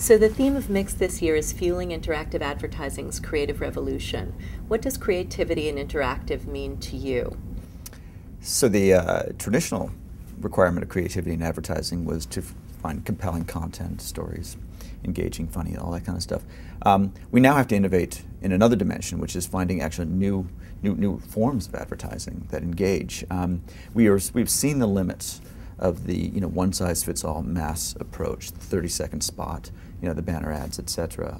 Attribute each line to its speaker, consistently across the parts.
Speaker 1: So the theme of MIXX this year is Fueling Interactive Advertising's Creative Revolution. What does creativity and interactive mean to you?
Speaker 2: So the traditional requirement of creativity in advertising was to find compelling content, stories, engaging, funny, all that kind of stuff. We now have to innovate in another dimension, which is finding actually new forms of advertising that engage. We've seen the limits of the one-size-fits-all mass approach, the 30-second spot, the banner ads, etc.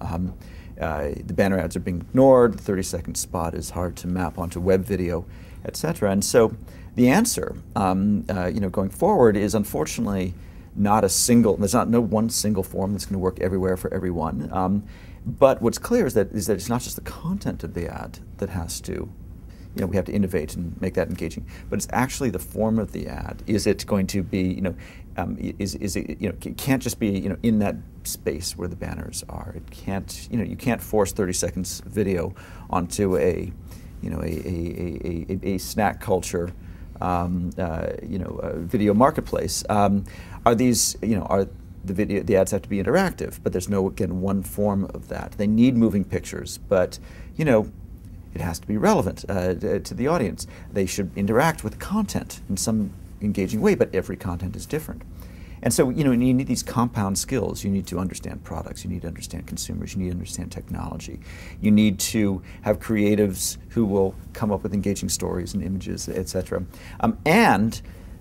Speaker 2: The banner ads are being ignored. The 30-second spot is hard to map onto web video, etc. And so the answer, going forward, is unfortunately not a single. There's no one single form that's going to work everywhere for everyone. But what's clear is that it's not just the content of the ad that has to. We have to innovate and make that engaging, but it's actually the form of the ad. Is it going to be, it can't just be, in that space where the banners are. It can't, you can't force 30 seconds video onto a snack culture, video marketplace. Are these, the ads have to be interactive, but there's no, again, one form of that. They need moving pictures, but, it has to be relevant to the audience. They should interact with content in some engaging way, but every content is different. And so, you need these compound skills. You need to understand products. You need to understand consumers. You need to understand technology. You need to have creatives who will come up with engaging stories and images, etc. And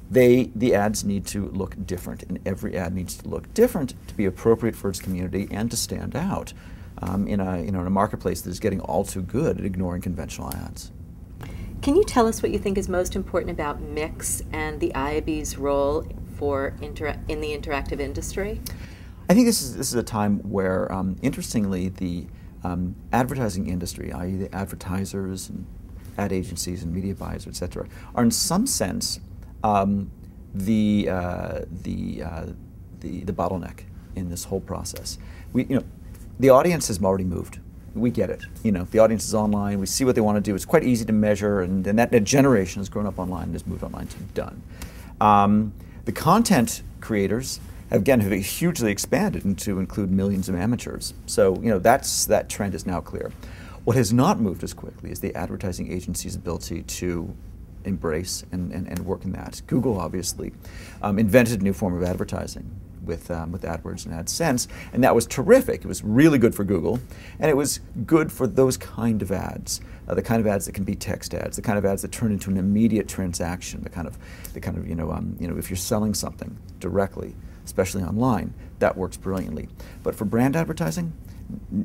Speaker 2: the ads need to look different, and every ad needs to look different to be appropriate for its community and to stand out. In a marketplace that is getting all too good at ignoring conventional ads.
Speaker 1: Can you tell us what you think is most important about MIXX and the IAB's role in the interactive industry?
Speaker 2: I think this is a time where, interestingly, the advertising industry, i.e. the advertisers and ad agencies and media buyers, etc., are in some sense the bottleneck in this whole process. The audience has already moved. We get it. The audience is online. We see what they want to do. It's quite easy to measure, and that generation has grown up online and has moved online to done. The content creators have hugely expanded to include millions of amateurs. So that trend is now clear. What has not moved as quickly is the advertising agency's ability to embrace and work in that. Google obviously invented a new form of advertising with AdWords and AdSense, and that was terrific. It was really good for Google, and it was good for those kind of ads, the kind of ads that can be text ads, the kind of ads that turn into an immediate transaction, the kind of if you're selling something directly, especially online, that works brilliantly. But for brand advertising,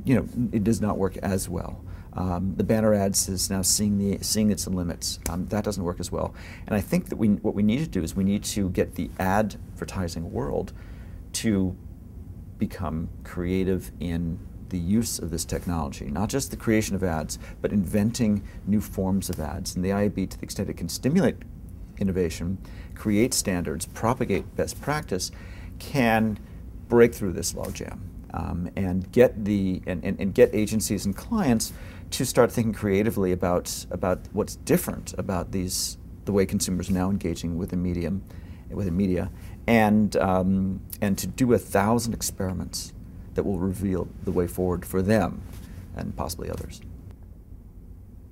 Speaker 2: it does not work as well. The banner ads is now seeing its limits. That doesn't work as well. And I think that what we need to do is we need to get the advertising world to become creative in the use of this technology, not just the creation of ads, but inventing new forms of ads. And the IAB, to the extent it can stimulate innovation, create standards, propagate best practice, can break through this logjam and get get agencies and clients to start thinking creatively about what's different about the way consumers are now engaging with the media, and to do 1,000 experiments that will reveal the way forward for them and possibly others.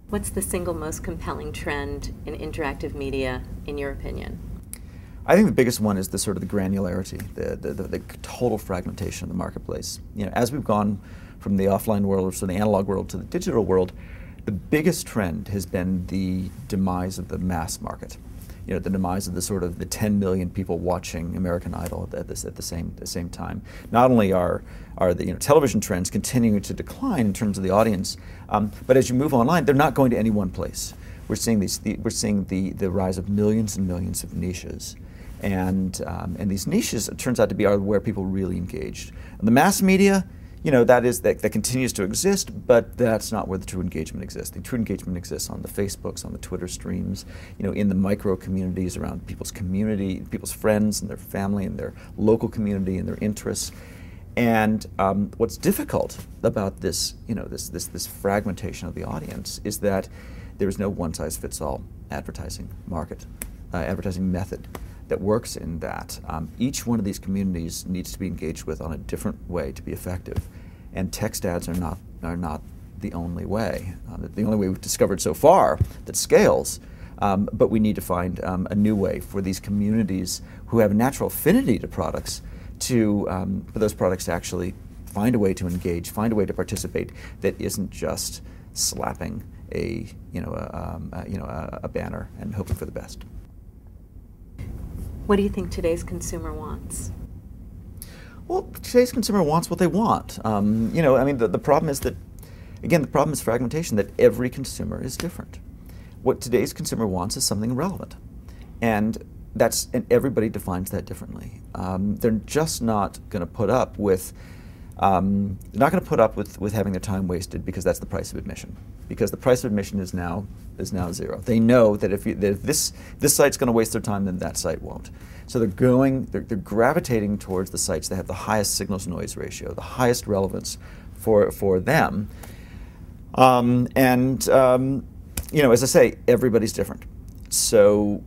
Speaker 1: What's the single most compelling trend in interactive media, in your opinion?
Speaker 2: I think the biggest one is the granularity, the total fragmentation of the marketplace. As we've gone from the offline world, so the analog world, to the digital world, the biggest trend has been the demise of the mass market. The demise of the 10 million people watching American Idol at the same time. Not only are the television trends continuing to decline in terms of the audience, but as you move online, they're not going to any one place. We're seeing the rise of millions and millions of niches, and these niches, it turns out to be where people really engaged. And the mass media, that continues to exist, but that's not where the true engagement exists. The true engagement exists on the Facebooks, on the Twitter streams, in the micro communities around people's community, people's friends and their family and their local community and their interests. And what's difficult about this, this fragmentation of the audience is that there is no one-size-fits-all advertising market, advertising method. that works in that. Each one of these communities needs to be engaged with on a different way to be effective, and text ads are not the only way. The only way we've discovered so far that scales. But we need to find a new way for these communities who have a natural affinity to products for those products to actually find a way to engage, find a way to participate that isn't just slapping a banner and hoping for the best.
Speaker 1: What do you think today's consumer wants?
Speaker 2: Well, today's consumer wants what they want. The problem is that, again, the problem is fragmentation, that every consumer is different. What today's consumer wants is something relevant, and everybody defines that differently. They're just not going to put up with having their time wasted because that's the price of admission. Because the price of admission is now zero. They know that if this site's going to waste their time, then that site won't. So they're gravitating towards the sites that have the highest signal-to-noise ratio, the highest relevance for them, as I say, everybody's different. So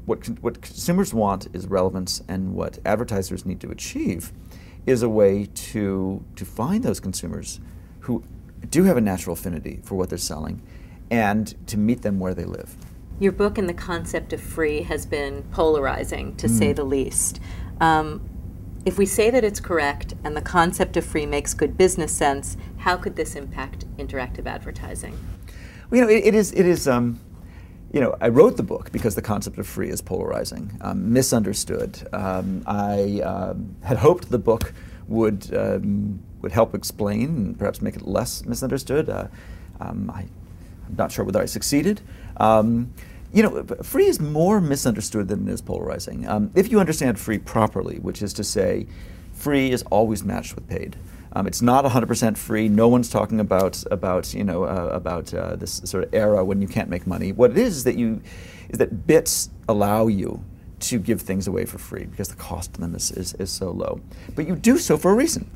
Speaker 2: what consumers want is relevance, and what advertisers need to achieve is a way to find those consumers who do have a natural affinity for what they're selling and to meet them where they live.
Speaker 1: Your book and the concept of free has been polarizing, to say the least. If we say that it's correct and the concept of free makes good business sense, how could this impact interactive advertising?
Speaker 2: Well, it is. I wrote the book because the concept of free is polarizing, misunderstood. I had hoped the book would help explain and perhaps make it less misunderstood. I'm not sure whether I succeeded. Free is more misunderstood than it is polarizing. If you understand free properly, which is to say, free is always matched with paid. It's not 100% free. No one's talking about this sort of era when you can't make money. What it is that bits allow you to give things away for free because the cost of them is so low. But you do so for a reason.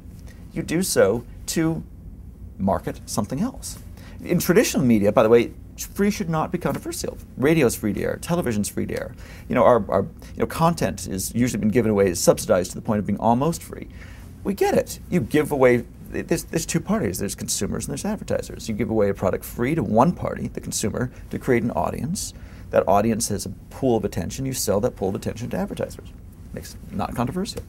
Speaker 2: You do so to market something else. In traditional media, by the way, free should not be controversial. Radio's free to air, television's free to air. Our content is usually been given away, subsidized to the point of being almost free. We get it. You give away, there's two parties. There's consumers and there's advertisers. You give away a product free to one party, the consumer, to create an audience. That audience has a pool of attention. You sell that pool of attention to advertisers. Makes it not controversial.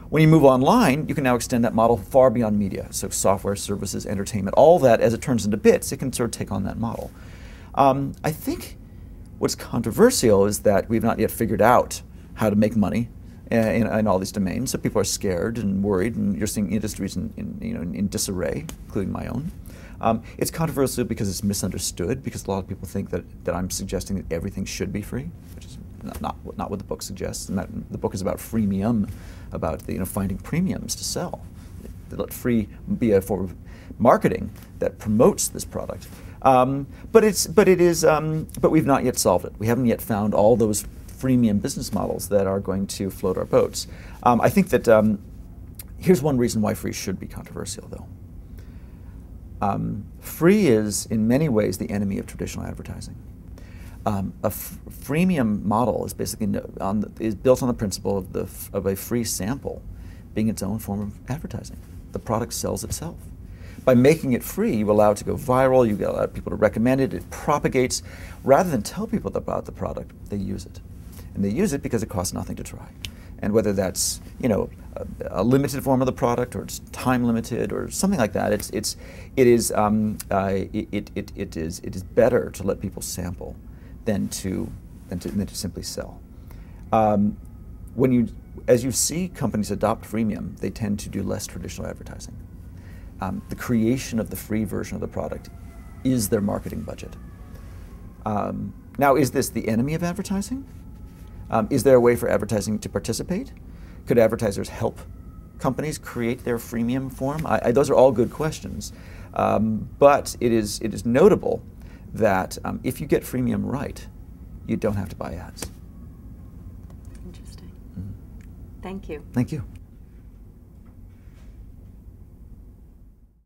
Speaker 2: When you move online, you can now extend that model far beyond media. So software, services, entertainment, all that, as it turns into bits, it can sort of take on that model. I think what's controversial is that we've not yet figured out how to make money in all these domains. So people are scared and worried, and you're seeing industries in disarray, including my own. It's controversial because it's misunderstood, because a lot of people think that I'm suggesting that everything should be free, which is not what the book suggests. And the book is about freemium, about finding premiums to sell. Let free be a form of marketing that promotes this product. But we've not yet solved it. We haven't yet found all those freemium business models that are going to float our boats. I think that here's one reason why free should be controversial, though. Free is, in many ways, the enemy of traditional advertising. A freemium model is basically is built on the principle of a free sample being its own form of advertising. The product sells itself. By making it free, you allow it to go viral, you allow people to recommend it, it propagates. Rather than tell people about the product, they use it. And they use it because it costs nothing to try. And whether that's a limited form of the product, or it's time limited, or something like that, it is better to let people sample than to simply sell. As you see companies adopt freemium, they tend to do less traditional advertising. The creation of the free version of the product is their marketing budget. Now, is this the enemy of advertising? Is there a way for advertising to participate? Could advertisers help companies create their freemium form? Those are all good questions. But it is notable that if you get freemium right, you don't have to buy ads.
Speaker 1: Interesting. Thank you.
Speaker 2: Thank you.